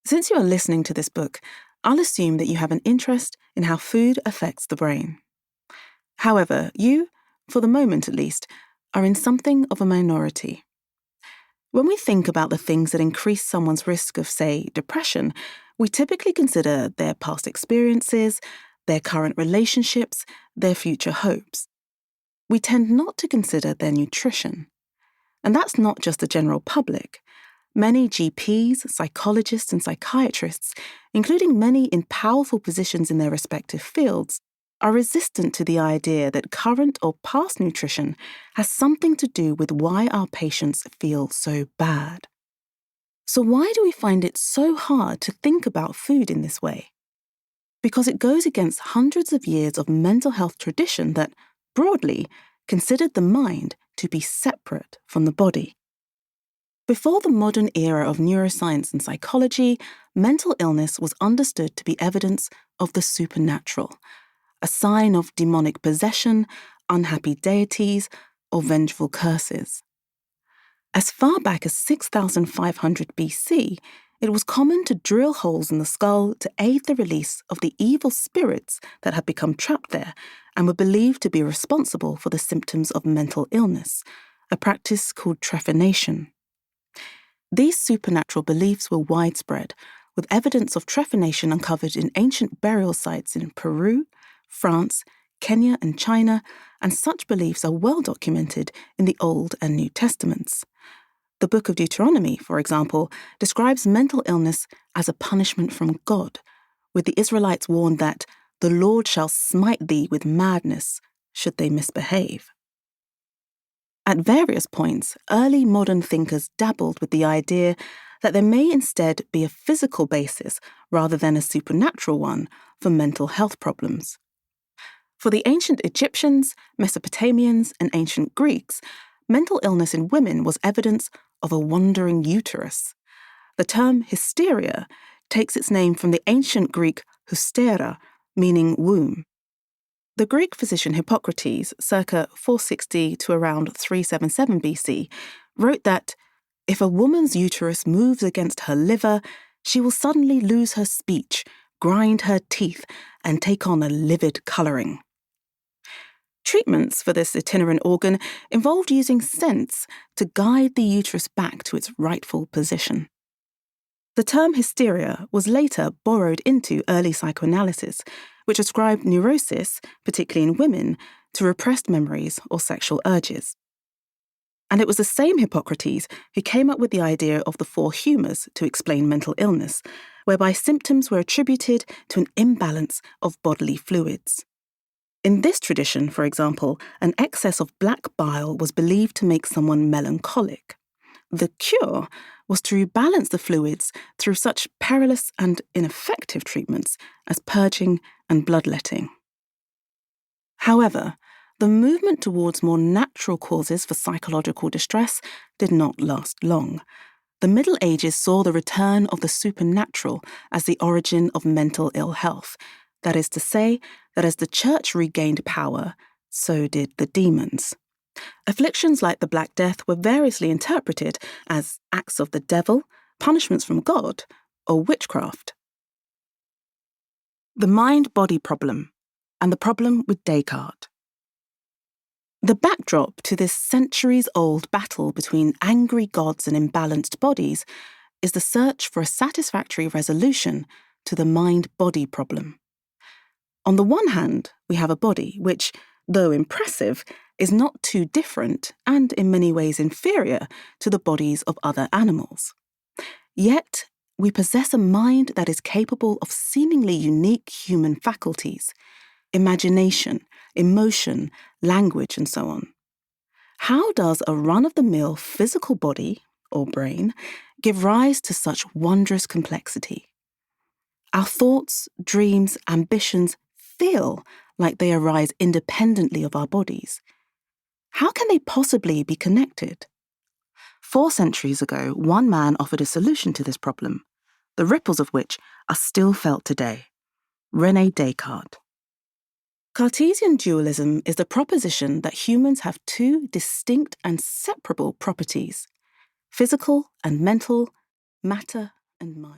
Since you are listening to this book, I'll assume that you have an interest in how food affects the brain. However, you, for the moment at least, are in something of a minority. When we think about the things that increase someone's risk of, say, depression, we typically consider their past experiences, their current relationships, their future hopes. We tend not to consider their nutrition. And that's not just the general public. Many GPs, psychologists, and psychiatrists, including many in powerful positions in their respective fields, are resistant to the idea that current or past nutrition has something to do with why our patients feel so bad. So why do we find it so hard to think about food in this way? Because it goes against hundreds of years of mental health tradition that, broadly, considered the mind to be separate from the body. Before the modern era of neuroscience and psychology, mental illness was understood to be evidence of the supernatural, a sign of demonic possession, unhappy deities, or vengeful curses. As far back as 6,500 BC, it was common to drill holes in the skull to aid the release of the evil spirits that had become trapped there and were believed to be responsible for the symptoms of mental illness, a practice called trephination. These supernatural beliefs were widespread, with evidence of trephination uncovered in ancient burial sites in Peru, France, Kenya, and China, and such beliefs are well documented in the Old and New Testaments. The Book of Deuteronomy, for example, describes mental illness as a punishment from God, with the Israelites warned that the Lord shall smite thee with madness should they misbehave. At various points, early modern thinkers dabbled with the idea that there may instead be a physical basis rather than a supernatural one for mental health problems. For the ancient Egyptians, Mesopotamians, and ancient Greeks, mental illness in women was evidence of a wandering uterus. The term hysteria takes its name from the ancient Greek hystera, meaning womb. The Greek physician Hippocrates, circa 460 to around 377 BC, wrote that, if a woman's uterus moves against her liver, she will suddenly lose her speech, grind her teeth, and take on a livid colouring. Treatments for this itinerant organ involved using scents to guide the uterus back to its rightful position. The term hysteria was later borrowed into early psychoanalysis, which ascribed neurosis, particularly in women, to repressed memories or sexual urges. And it was the same Hippocrates who came up with the idea of the four humours to explain mental illness, whereby symptoms were attributed to an imbalance of bodily fluids. In this tradition, for example, an excess of black bile was believed to make someone melancholic. The cure was to rebalance the fluids through such perilous and ineffective treatments as purging and bloodletting. However, the movement towards more natural causes for psychological distress did not last long. The Middle Ages saw the return of the supernatural as the origin of mental ill health. That is to say, that as the Church regained power, so did the demons. Afflictions like the Black Death were variously interpreted as acts of the devil, punishments from God, or witchcraft. The mind-body problem, and the problem with Descartes. The backdrop to this centuries-old battle between angry gods and imbalanced bodies is the search for a satisfactory resolution to the mind-body problem. On the one hand, we have a body which, though impressive, is not too different and in many ways inferior to the bodies of other animals. Yet, we possess a mind that is capable of seemingly unique human faculties, imagination, emotion, language, and so on. How does a run-of-the-mill physical body, or brain, give rise to such wondrous complexity? Our thoughts, dreams, ambitions feel like they arise independently of our bodies. How can they possibly be connected? 4 centuries ago, one man offered a solution to this problem, the ripples of which are still felt today: René Descartes. Cartesian dualism is the proposition that humans have 2 distinct and separable properties: physical and mental, matter and mind.